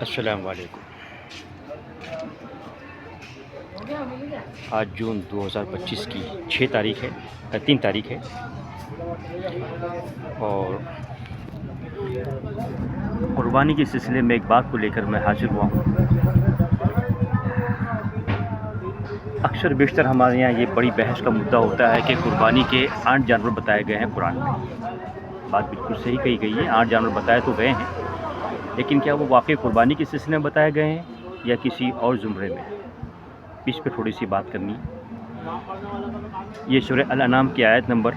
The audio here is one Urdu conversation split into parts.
السلام علیکم۔ آج جون 2025 کی 6 تاریخ ہے، 3 تاریخ ہے، اور قربانی کے سلسلے میں ایک بات کو لے کر میں حاضر ہوا ہوں۔ اکثر بیشتر ہمارے یہاں یہ بڑی بحث کا مدعا ہوتا ہے کہ قربانی کے 8 جانور بتائے گئے ہیں قرآن میں۔ بات بالکل صحیح کہی گئی ہے، 8 جانور بتائے تو گئے ہیں، لیکن کیا وہ واقعی قربانی کے سلسلے میں بتائے گئے ہیں یا کسی اور زمرے میں؟ اس پہ تھوڑی سی بات کرنی ہے۔ یہ سورہ الانعام کی آیت نمبر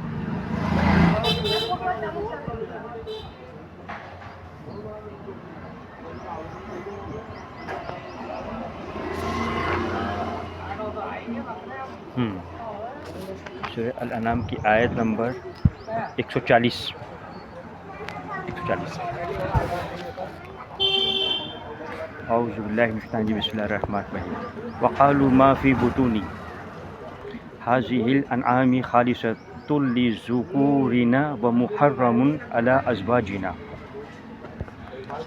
140 اعوذ باللہ من الشیطان الرجیم، بسم اللہ الرحمن الرحیم۔ وقالوا ما فی بطون هذه الانعام خالصۃ لذکورنا ومحرم علی ازواجنا۔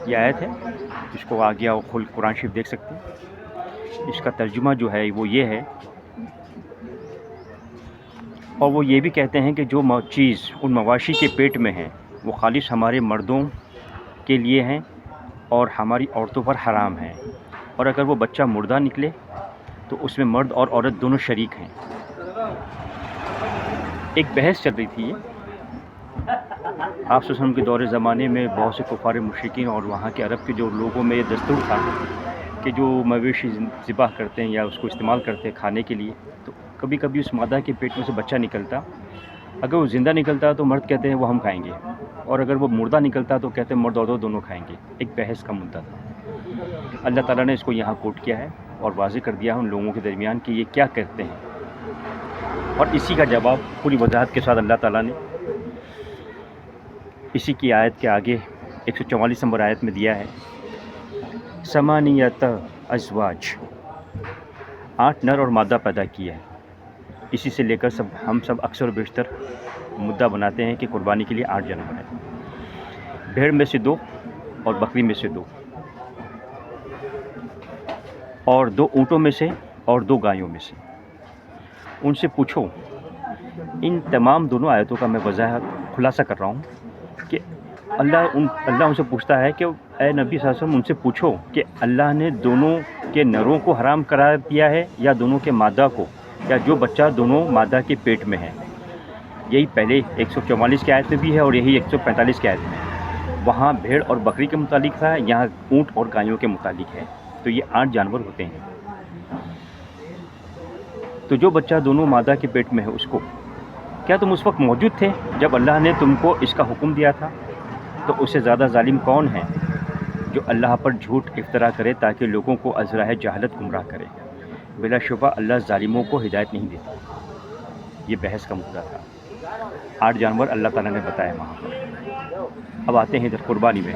یہ آیت ہے، اس کو آگے اور قرآن شریف دیکھ سکتے ہیں۔ اس کا ترجمہ جو ہے وہ یہ ہے، اور وہ یہ بھی کہتے ہیں کہ جو چیز ان مواشی کے پیٹ میں ہے وہ خالص ہمارے مردوں کے لیے ہیں اور ہماری عورتوں پر حرام ہے، اور اگر وہ بچہ مردہ نکلے تو اس میں مرد اور عورت دونوں شریک ہیں۔ ایک بحث چل رہی تھی یہ آپ صلی اللہ علیہ وسلم کے دور زمانے میں، بہت سے کفار مشرکین اور وہاں کے عرب کے جو لوگوں میں یہ دستور تھا کہ جو مویشی ذبح کرتے ہیں یا اس کو استعمال کرتے ہیں کھانے کے لیے، تو کبھی کبھی اس مادہ کے پیٹ میں سے بچہ نکلتا، اگر وہ زندہ نکلتا تو مرد کہتے ہیں وہ ہم کھائیں گے، اور اگر وہ مردہ نکلتا تو کہتے ہیں مرد اور عورت دونوں کھائیں گے۔ ایک بحث کا مدعا تھا۔ اللہ تعالیٰ نے اس کو یہاں کوٹ کیا ہے اور واضح کر دیا ہے ان لوگوں کے درمیان کہ یہ کیا کرتے ہیں، اور اسی کا جواب پوری وضاحت کے ساتھ اللہ تعالیٰ نے اسی کی آیت کے آگے 144 نمبر آیت میں دیا ہے۔ ثمانیۃ ازواج، 8 نر اور مادہ پیدا کیا ہے۔ اسی سے لے کر ہم سب اکثر و بیشتر مدعا بناتے ہیں کہ قربانی کے لیے 8 جانور ہیں، بھیڑ میں سے 2 اور بکری میں سے 2، اور 2 اونٹوں میں سے اور 2 گایوں میں سے۔ ان سے پوچھو، ان تمام دونوں آیتوں کا میں وضاحت خلاصہ کر رہا ہوں کہ اللہ ان سے پوچھتا ہے کہ اے نبی صلی اللہ علیہ وسلم، ان سے پوچھو کہ اللہ نے دونوں کے نروں کو حرام قرار دیا ہے یا دونوں کے مادہ کو، یا جو بچہ دونوں مادہ کے پیٹ میں ہے؟ یہی پہلے 144 کی آیت میں بھی ہے اور یہی 145 کی آیت میں ہے۔ وہاں بھیڑ اور بکری کے متعلق تھا، یہاں اونٹ اور گایوں کے متعلق ہے۔ تو یہ 8 جانور ہوتے ہیں۔ تو جو بچہ دونوں مادہ کے پیٹ میں ہے اس کو، کیا تم اس وقت موجود تھے جب اللہ نے تم کو اس کا حکم دیا تھا؟ تو اس سے زیادہ ظالم کون ہے جو اللہ پر جھوٹ افترا کرے تاکہ لوگوں کو از راہ جہالت گمراہ کرے؟ بلا شبہ اللہ ظالموں کو ہدایت نہیں دیتا۔ یہ بحث کا مدعا تھا۔ 8 جانور اللہ تعالیٰ نے بتایا وہاں پر۔ اب آتے ہیں ادھر قربانی میں۔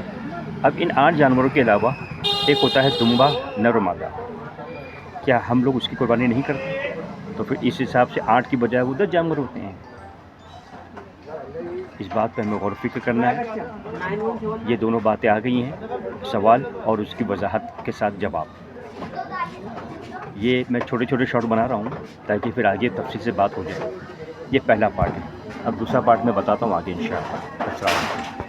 اب ان 8 جانوروں کے علاوہ ایک ہوتا ہے دمبا، نر و مادہ۔ کیا ہم لوگ اس کی قربانی نہیں کرتے؟ تو پھر اس حساب سے 8 کی بجائے وہ 10 جانور ہوتے ہیں۔ اس بات پہ ہمیں غور و فکر کرنا ہے۔ یہ دونوں باتیں آ گئی ہیں، سوال اور اس کی وضاحت کے ساتھ جواب۔ یہ میں چھوٹے چھوٹے شارٹ بنا رہا ہوں تاکہ پھر آگے تفصیل سے بات ہو جائے۔ یہ پہلا پارٹ ہے، اب دوسرا پارٹ میں بتاتا ہوں آگے انشاءاللہ۔ السلام علیکم۔